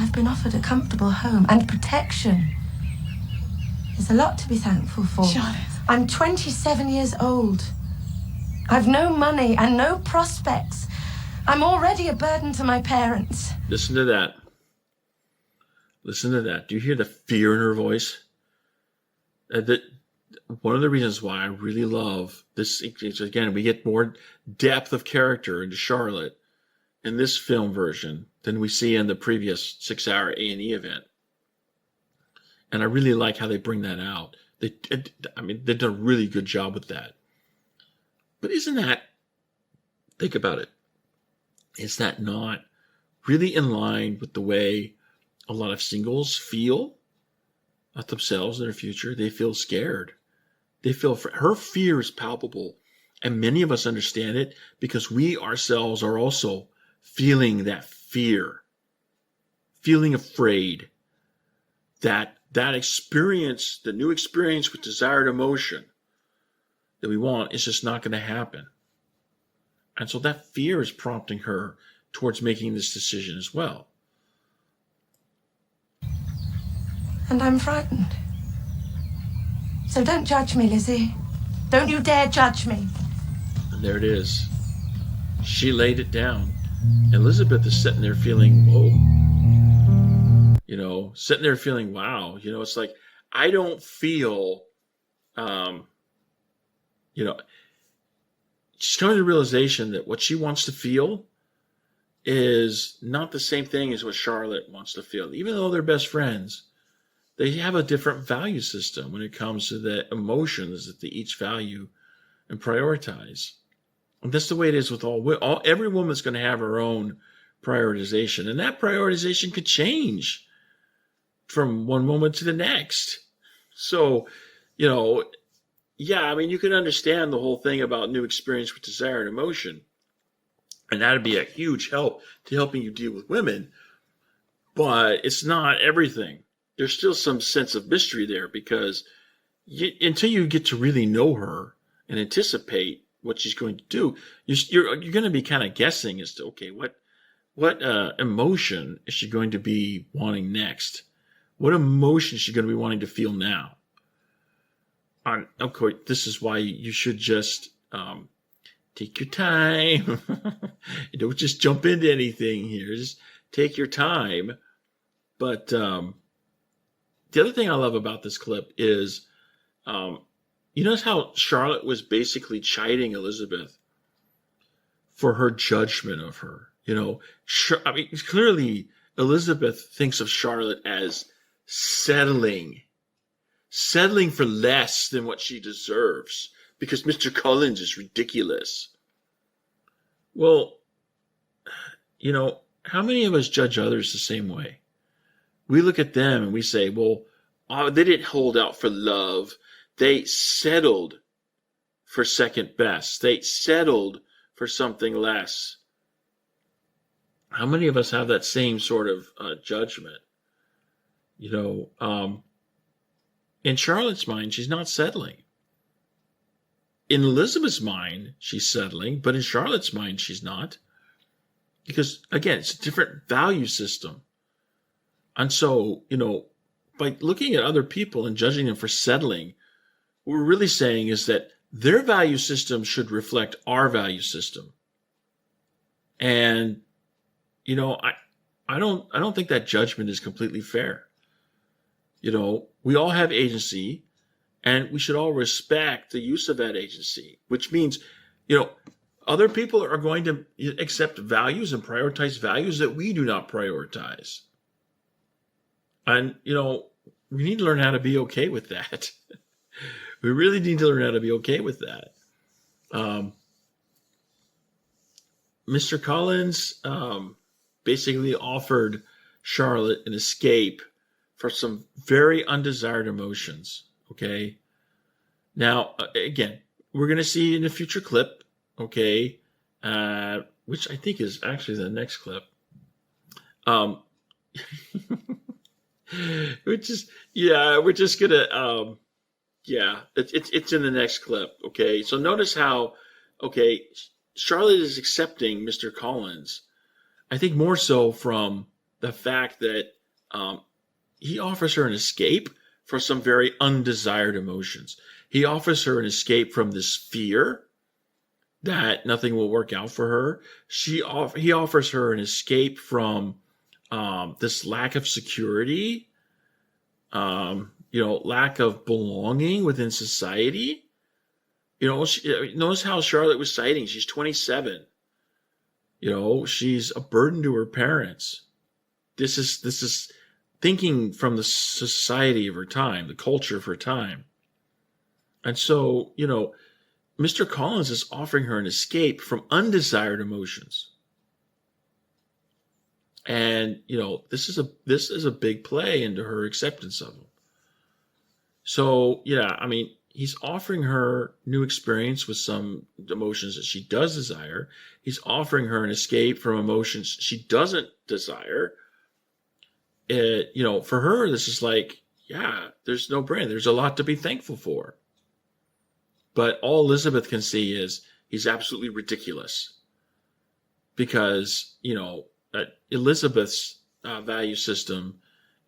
I've been offered a comfortable home and protection. There's a lot to be thankful for. Charlotte. I'm 27 years old. I've no money and no prospects. I'm already a burden to my parents. Listen to that. Listen to that. Do you hear the fear in her voice? One of the reasons why I really love this, again, we get more depth of character into Charlotte in this film version than we see in the previous 6-hour A&E event. And I really like how they bring that out. They've done a really good job with that. But isn't that, think about it, is that not really in line with the way a lot of singles feel about themselves and their future? They feel scared. They feel, her fear is palpable. And many of us understand it because we ourselves are also feeling that fear, feeling afraid that experience, the new experience with desired emotion that we want, is just not going to happen. And so that fear is prompting her towards making this decision as well. And I'm frightened. So don't judge me, Lizzie. Don't you dare judge me. And there it is. She laid it down. Elizabeth is sitting there feeling, whoa. Sitting there feeling, wow. It's like, I don't feel, she's coming to the realization that what she wants to feel is not the same thing as what Charlotte wants to feel. Even though they're best friends, they have a different value system when it comes to the emotions that they each value and prioritize. And that's the way it is with every woman's going to have her own prioritization. And that prioritization could change from one moment to the next. So, you can understand the whole thing about new experience with desire and emotion. And that'd be a huge help to helping you deal with women. But it's not everything. There's still some sense of mystery there because until you get to really know her and anticipate what she's going to do, you're going to be kind of guessing as to, okay, what emotion is she going to be wanting next? What emotion is she going to be wanting to feel now? Of course, this is why you should just take your time. You don't just jump into anything here. Just take your time. But the other thing I love about this clip is, you notice how Charlotte was basically chiding Elizabeth for her judgment of her. Clearly Elizabeth thinks of Charlotte as settling for less than what she deserves because Mr. Collins is ridiculous. Well, how many of us judge others the same way? We look at them and we say, well, they didn't hold out for love. They settled for second best. They settled for something less. How many of us have that same sort of judgment? In Charlotte's mind, she's not settling. In Elizabeth's mind, she's settling, but in Charlotte's mind, she's not. Because, again, it's a different value system. And so, by looking at other people and judging them for settling, what we're really saying is that their value system should reflect our value system. And, I don't think that judgment is completely fair. We all have agency and we should all respect the use of that agency, which means, other people are going to accept values and prioritize values that we do not prioritize. And, we need to learn how to be okay with that. We really need to learn how to be okay with that. Mr. Collins basically offered Charlotte an escape for some very undesired emotions, okay? Now, again, we're going to see in a future clip, okay, which I think is actually the next clip. We're just gonna it's in the next clip. Okay, so notice how Charlotte is accepting Mr. Collins, I think more so from the fact that he offers her an escape for some very undesired emotions. He offers her an escape from this fear that nothing will work out for her. He offers her an escape from this lack of security, lack of belonging within society. Notice how Charlotte was citing. She's 27. She's a burden to her parents. This is thinking from the society of her time, the culture of her time. And so, Mr. Collins is offering her an escape from undesired emotions. And, this is a big play into her acceptance of them. So, he's offering her new experience with some emotions that she does desire. He's offering her an escape from emotions she doesn't desire. For her, this is like, there's no brainer. There's a lot to be thankful for. But all Elizabeth can see is he's absolutely ridiculous. Because, Elizabeth's value system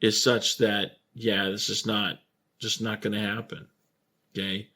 is such that, this is just not going to happen. Okay.